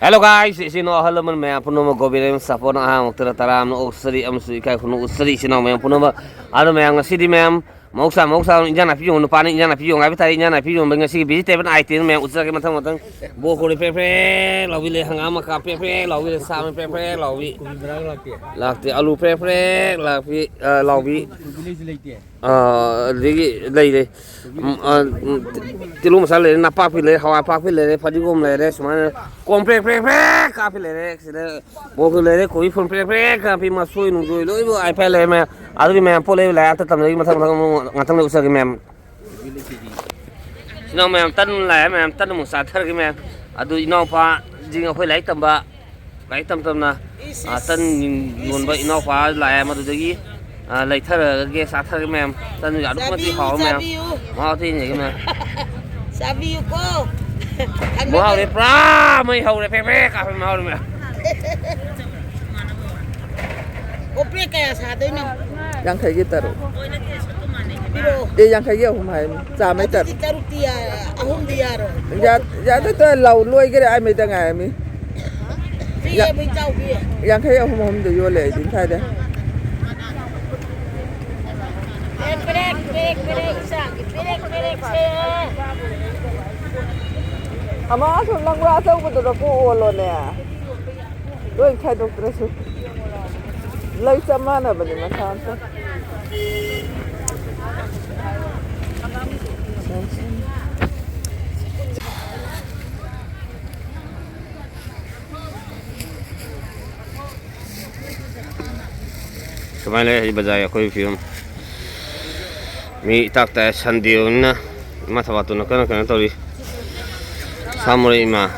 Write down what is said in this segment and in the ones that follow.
Hello guys, sino halaman maya puno mo gobirim sa puno ang tira-tara mo usri am sui kai puno usri sino maya puno mo ano maya ngasidi maya mausa injan na piyo no pani injan na piyo ngabi tari injan na piyo benga si vegetable item maya usra ke matang bo ko pepe lawi le hangama ka pepe lawi le sam pepe lawi lakti alu pepe lawi lagi tilu masala le napa pile hawa pa pile phadi gom le semana komplek pepe ka pile le bo ko le koi phone pepe ka pi masoi nu doi lo ai pa le me adu me pole le ata tam le matang ngatang le usa ke mem sino mem tan le mem tan mu sa thar ke mem adu ino pa jing khoi lai tam ba lai tam na tan nun ba ino pa la ma du gi lấy thơ cái sát thơ cái mềm tân giả đúng cái họ mềm mau tin gì cái mềm Sabi ko mau đi pra mấy hậu này phê cà phê mau đi mẹ Opre kaya sa atin no yang kayak gitu dia yang kayak gitu mày giá mấy tật rupiah ahum diaro giá tới lầu nuôi cái ai mấy tầng ngày mi Piye bên châu kia yang kayak hôm từ vô lệ chính thay đấy Perek isa perek se ama so lang wa so ko do ko olo ne doing khai doctor so lai samana bani masan so kemarin bazaar aku film mi takta sandiyo na matawatu na kana tori samurai ima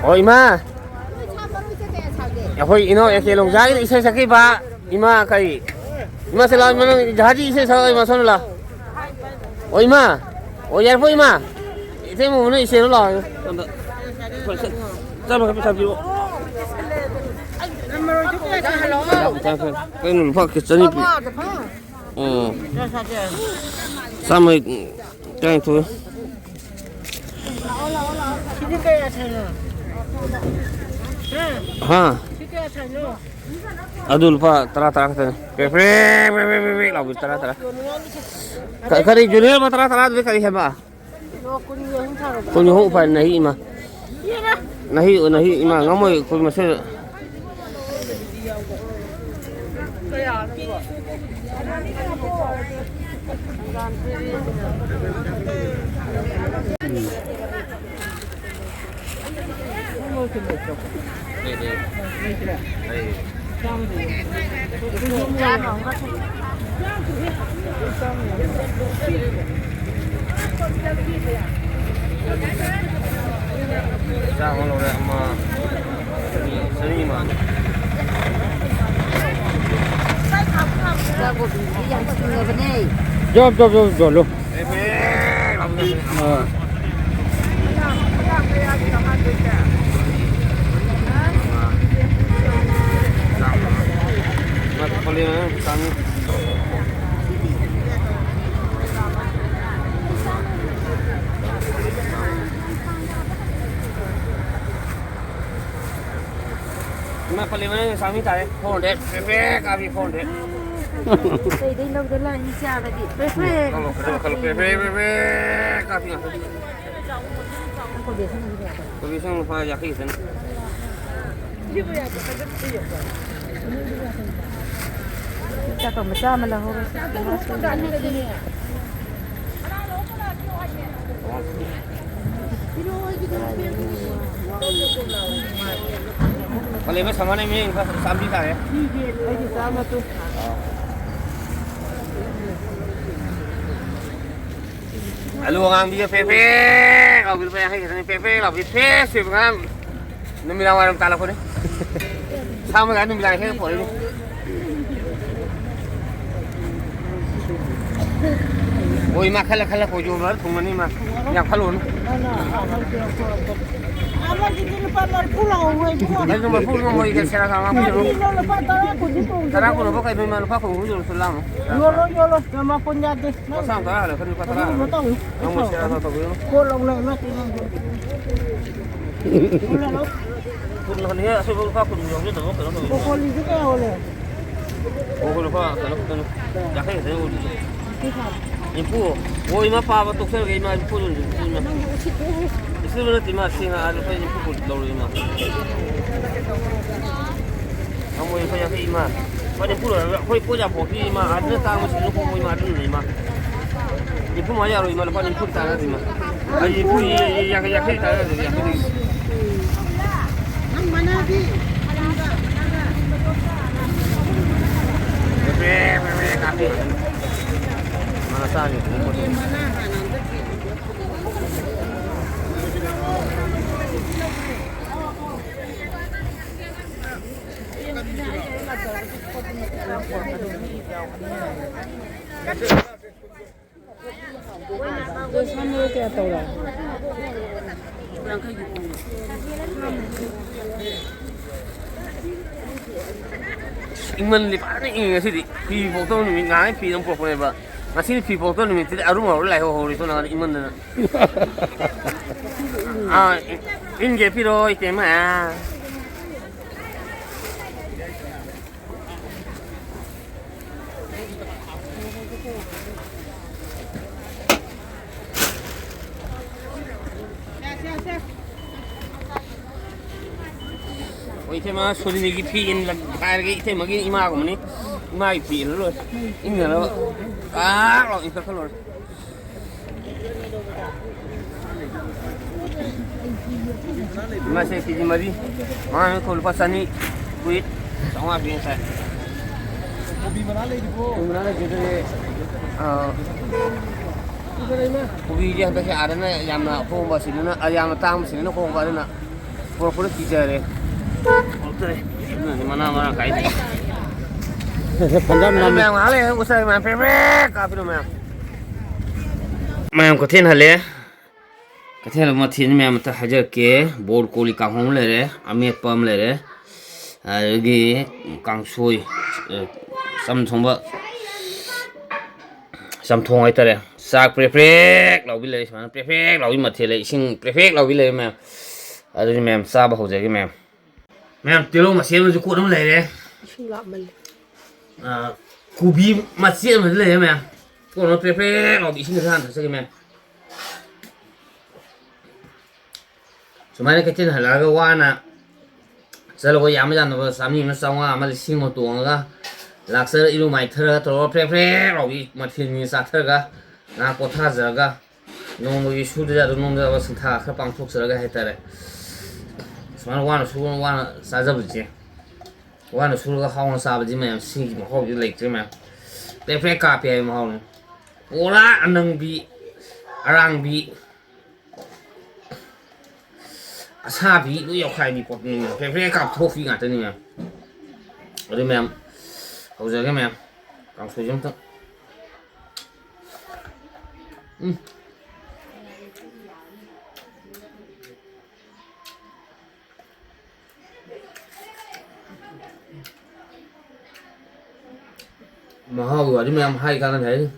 oh ima hoi ino eke long jagi isai sakai ba ima kai ima sela mana jahaji isai sakai ma sonla oh ima oh yar po ima ite mo mana isai lo sama ka sabi cái nụ phật cái chân bị sao mà cái thôi ha adul pa tara kan pepe lau tara kari junior ma tara kari heba kunyo pa nahi ma nahi ma ngamoy kun masih Jom lo. Mà paling mana sami tarik phone deh, pepe kami phone deh. Sai dai lau dala ni siya tadi pepe Kalau pepe kami nggak. Ako biasa ni dia Kau bisa lupa yakin kan? Cakap macam mana orang Paling mana sama ni sami tarik. sama tu Alu orang dia pepe, kau bila payah ni pepe, kau pepe sih kan. Nami lawan tak laku ni. Sama kan nami lawan pun ni. โอ้ยมาขั้นละโคจูมาถุงมันนี่มาอย่างพะลุน แล้วจะมาพูดงงกันเสียละครับพี่น้องตาคุณบอกใครไม่มาลูกค้าคงรู้อยู่สุดแล้วมั้ง Yolo, nama punya deh. ก็สร้างตาเลยคนนี้ก็ตา Mau tahu? น้องมาเสียละตัวกู Kolong lah nanti. คุณคนนี้ช่วยลูกค้าคุณยอมด้วยตัวก็ตัว Pokoknya juga oleh. โอ้คุณลูกค้าแต่ละคนอยากให้เห็นดูยิ่งพูดโอ้ยมาป้ามาตกเสือกันมาพูดดูยิ่งมาซื้อมาที่มาสิ่งอะไรไปยิ่งพูดดูเลยมาเอาโมยพยายามที่มาวันนี้พูดเลยคุยพูดจากผมที่มาอันนี้ตามมาสิ่งลูกผมมาดูเลยมายิ่งพูดมาอย่างไรมาแล้วพอยิ่งพูดตามเลยมายิ่งพูดอยากให้ตามเลยอยากให้ Yang mana sih? Kafe. Mana sani? Ingin lipat ni ingin sih di foto ni ngai pi yang pokok ni ba masih pi foto ni tidak arum orang lain orang itu nak ingin na ingin pi do itu mah itu mah sulit lagi piin lagi harga itu mungkin imah aku ni imah piin loh ini loh loh itu kalau masih sih mari mana kalau pasani kuit sama biasa kopi mana lagi bu mana lagi tu kopi dia tu si ada na yang na kong basi na yang na tam sini na kong basi na pura-pura tiga le Oke, ini mana kain. Pandang nama yang mana? Usai mana pepek, apa tu mana? Mana kau hal le? Kau hal macam ni mana tak hajar ke, bor koli kahong le re, ami pam le re, lagi kang sui, sam thong itu re, sak pepek, lau bilai mana pepek, lau ini macam le, sing pepek lau bilai mana, ada ni mana sabah hoja ke mana? Ma'am, tilo masih macam kurang leh deh. Silap beli. Kubi masih macam leh ma'am. Kurang prepare, lagi sini kan, saya ma'am. Sebenarnya kita hal lagi wana. Selalu yang macam tu, sami macam sama, amal sing tu orang laksa ilu mai thera, terus prepare, lagi macam ni sahaja ga, nak kota jaga, nunggu sudah jadi nunggu apa sentah, kerapang tuk jaga hetere. Sebenarnya wana saja biji, wana suruh kau sahaja biji macam sih macam tu lagi macam, prepare kapi macam, orang anang bi, orang bi, asal bi tu yang kaya bi pot ni, prepare kap tofi ngata ni macam, ada macam, kau jaga macam, kau sujud tu. Mahal juga, ini memang high kan thấy.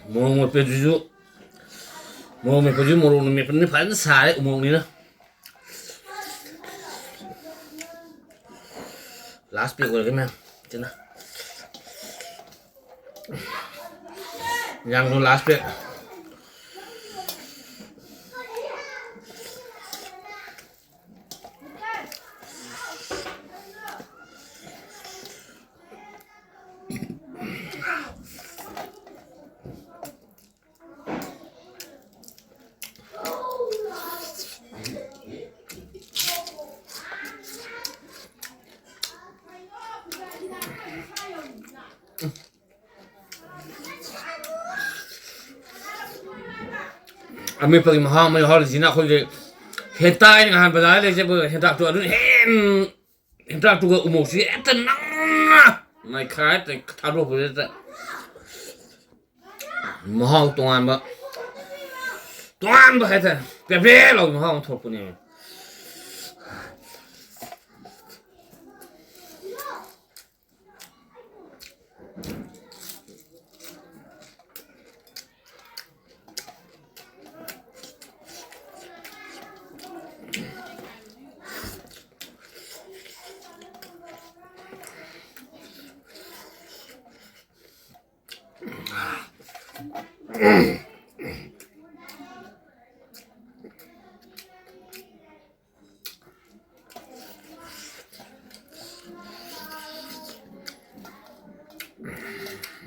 Mồm một bề ví dụ mồm một bề ví dụ một lần mình phải nó xài đấy mồm này nữa last bit của cái mèo chứ nào yang nó last bit Ami pagi mahal mai hal zina khoi ge hentai ni han bazar le je hentak tu adun hentak tu ga umosi etan nai khai te tharo pu te mahal tuan ba hai ta pe pe lo mahal thop pu ni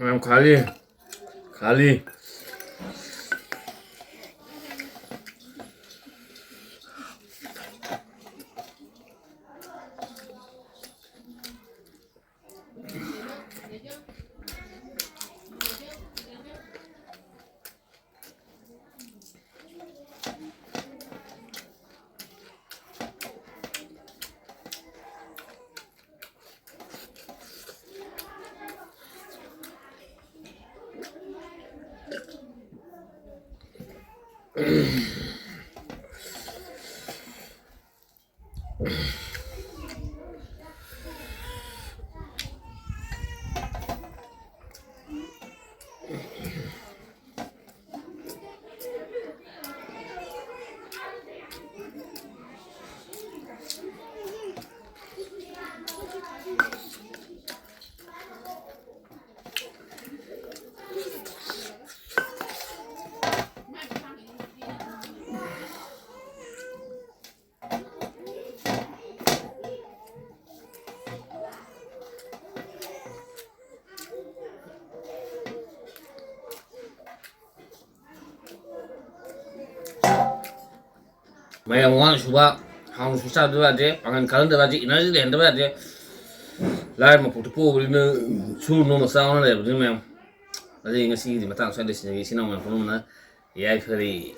Memang kali. Mày ngon chú ba, hàng chú sao được vậy? Bằng khăn được vậy, nó chỉ đèn được vậy. Lại mà phụ thuộc vào nó chú nó mà sao nó đẹp chứ mày. Là gì cái gì mà tao sẽ để xin cái xin nào mà phụ nó, vậy phải